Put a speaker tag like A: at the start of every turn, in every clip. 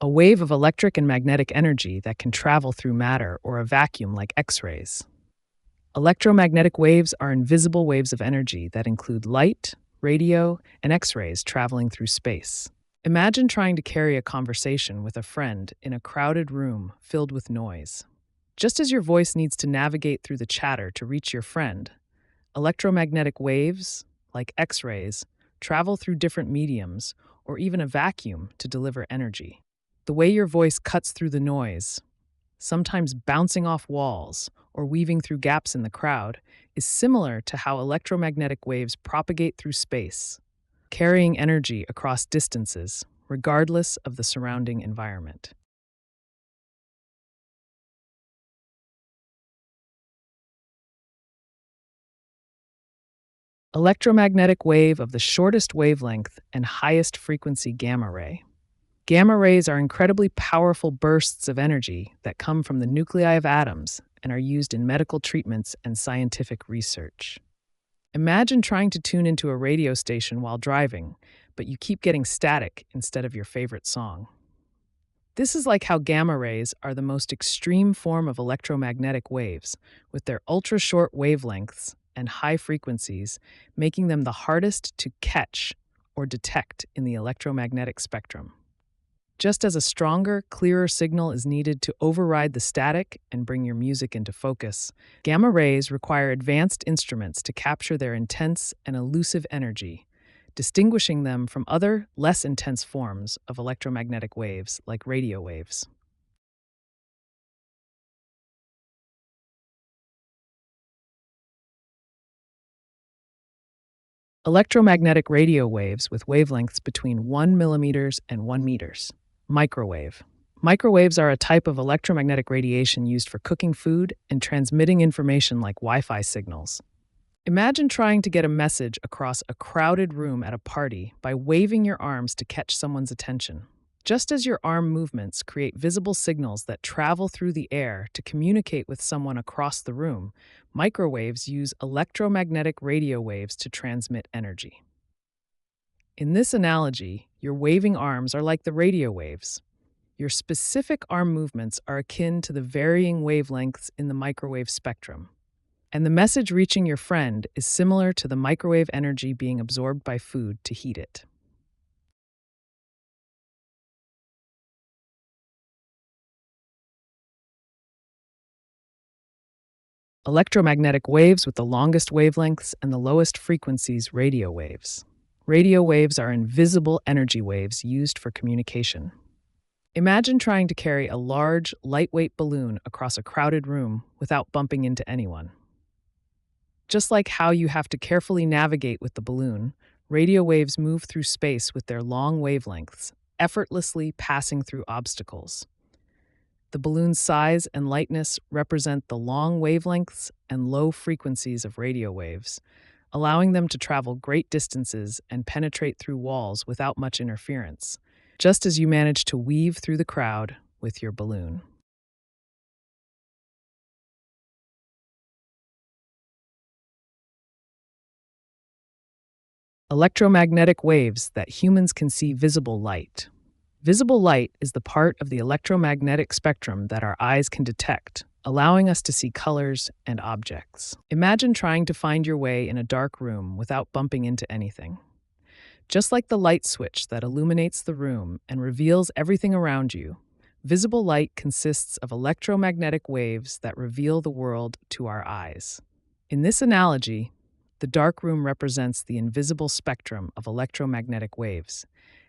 A: A wave of electric and magnetic energy that can travel through matter or a vacuum like X-rays. Electromagnetic waves are invisible waves of energy that include light, radio, and X-rays traveling through space. Imagine trying to carry a conversation with a friend in a crowded room filled with noise. Just as your voice needs to navigate through the chatter to reach your friend, electromagnetic waves, like X-rays, travel through different mediums or even a vacuum to deliver energy. The way your voice cuts through the noise, sometimes bouncing off walls or weaving through gaps in the crowd, is similar to how electromagnetic waves propagate through space, carrying energy across distances, regardless of the surrounding environment. Electromagnetic wave of the shortest wavelength and highest frequency gamma ray. Gamma rays are incredibly powerful bursts of energy that come from the nuclei of atoms and are used in medical treatments and scientific research. Imagine trying to tune into a radio station while driving, but you keep getting static instead of your favorite song. This is like how gamma rays are the most extreme form of electromagnetic waves, with their ultra short wavelengths and high frequencies, making them the hardest to catch or detect in the electromagnetic spectrum. Just as a stronger, clearer signal is needed to override the static and bring your music into focus, gamma rays require advanced instruments to capture their intense and elusive energy, distinguishing them from other, less intense forms of electromagnetic waves like radio waves. Electromagnetic radio waves with wavelengths between 1 millimeters and 1 meters. Microwave. Microwaves are a type of electromagnetic radiation used for cooking food and transmitting information like Wi-Fi signals. Imagine trying to get a message across a crowded room at a party by waving your arms to catch someone's attention. Just as your arm movements create visible signals that travel through the air to communicate with someone across the room, microwaves use electromagnetic radio waves to transmit energy. In this analogy, your waving arms are like the radio waves. Your specific arm movements are akin to the varying wavelengths in the microwave spectrum. And the message reaching your friend is similar to the microwave energy being absorbed by food to heat it. Electromagnetic waves with the longest wavelengths and the lowest frequencies, radio waves. Radio waves are invisible energy waves used for communication. Imagine trying to carry a large, lightweight balloon across a crowded room without bumping into anyone. Just like how you have to carefully navigate with the balloon, radio waves move through space with their long wavelengths, effortlessly passing through obstacles. The balloon's size and lightness represent the long wavelengths and low frequencies of radio waves, allowing them to travel great distances and penetrate through walls without much interference, just as you manage to weave through the crowd with your balloon. Electromagnetic waves that humans can see visible light. Visible light is the part of the electromagnetic spectrum that our eyes can detect, allowing us to see colors and objects. Imagine trying to find your way in a dark room without bumping into anything. Just like the light switch that illuminates the room and reveals everything around you, visible light consists of electromagnetic waves that reveal the world to our eyes. In this analogy, the dark room represents the invisible spectrum of electromagnetic waves,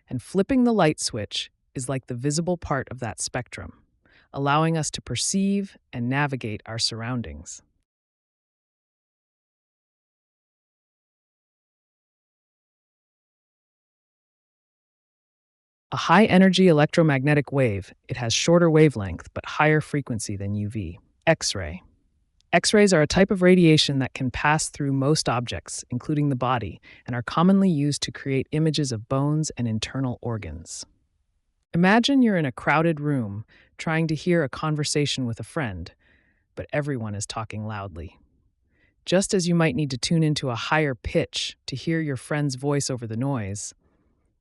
A: and flipping the light switch is like the visible part of that spectrum, allowing us to perceive and navigate our surroundings. A high-energy electromagnetic wave, it has shorter wavelength but higher frequency than UV. X-ray. X-rays are a type of radiation that can pass through most objects, including the body, and are commonly used to create images of bones and internal organs. Imagine you're in a crowded room trying to hear a conversation with a friend, but everyone is talking loudly. Just as you might need to tune into a higher pitch to hear your friend's voice over the noise,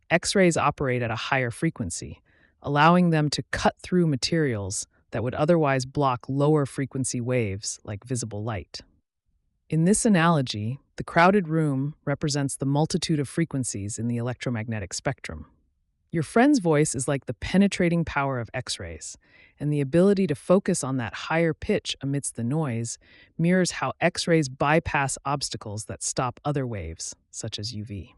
A: X-rays operate at a higher frequency, allowing them to cut through materials that would otherwise block lower frequency waves like visible light. In this analogy, the crowded room represents the multitude of frequencies in the electromagnetic spectrum. Your friend's voice is like the penetrating power of X rays, and the ability to focus on that higher pitch amidst the noise mirrors how X rays bypass obstacles that stop other waves, such as UV.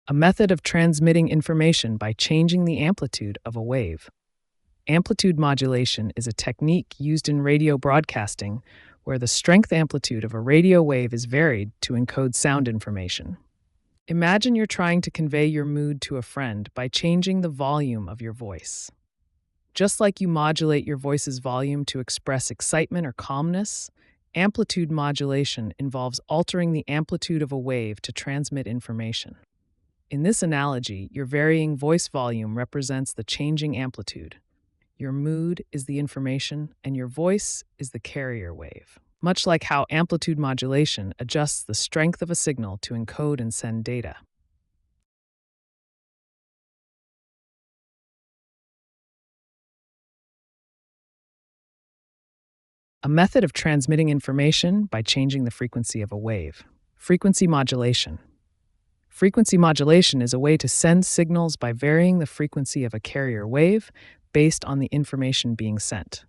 A: A method of transmitting information by changing the amplitude of a wave. Amplitude modulation is a technique used in radio broadcasting where the strength amplitude of a radio wave is varied to encode sound information. Imagine you're trying to convey your mood to a friend by changing the volume of your voice. Just like you modulate your voice's volume to express excitement or calmness, amplitude modulation involves altering the amplitude of a wave to transmit information. In this analogy, your varying voice volume represents the changing amplitude. Your mood is the information, and your voice is the carrier wave. Much like how amplitude modulation adjusts the strength of a signal to encode and send data. A method of transmitting information by changing the frequency of a wave. Frequency modulation. Frequency modulation is a way to send signals by varying the frequency of a carrier wave based on the information being sent.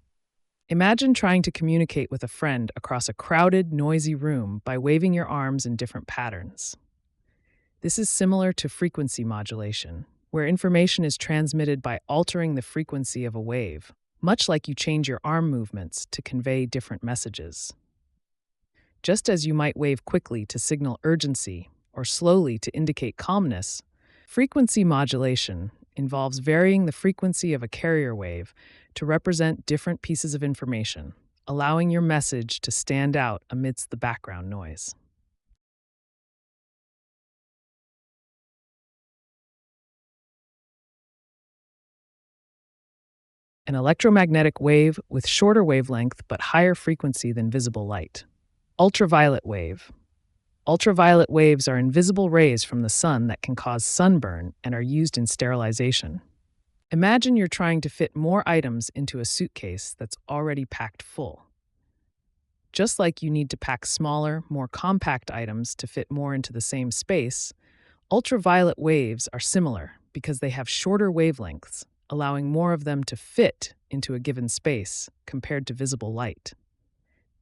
A: Imagine trying to communicate with a friend across a crowded, noisy room by waving your arms in different patterns. This is similar to frequency modulation, where information is transmitted by altering the frequency of a wave, much like you change your arm movements to convey different messages. Just as you might wave quickly to signal urgency or slowly to indicate calmness, frequency modulation involves varying the frequency of a carrier wave to represent different pieces of information, allowing your message to stand out amidst the background noise. An electromagnetic wave with shorter wavelength but higher frequency than visible light. Ultraviolet wave. Ultraviolet waves are invisible rays from the sun that can cause sunburn and are used in sterilization. Imagine you're trying to fit more items into a suitcase that's already packed full. Just like you need to pack smaller, more compact items to fit more into the same space, ultraviolet waves are similar because they have shorter wavelengths, allowing more of them to fit into a given space compared to visible light.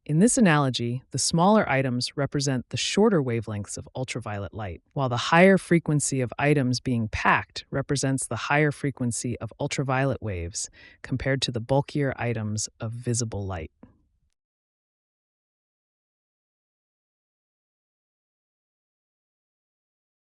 A: In this analogy, the smaller items represent the shorter wavelengths of ultraviolet light, while the higher frequency of items being packed represents the higher frequency of ultraviolet waves compared to the bulkier items of visible light.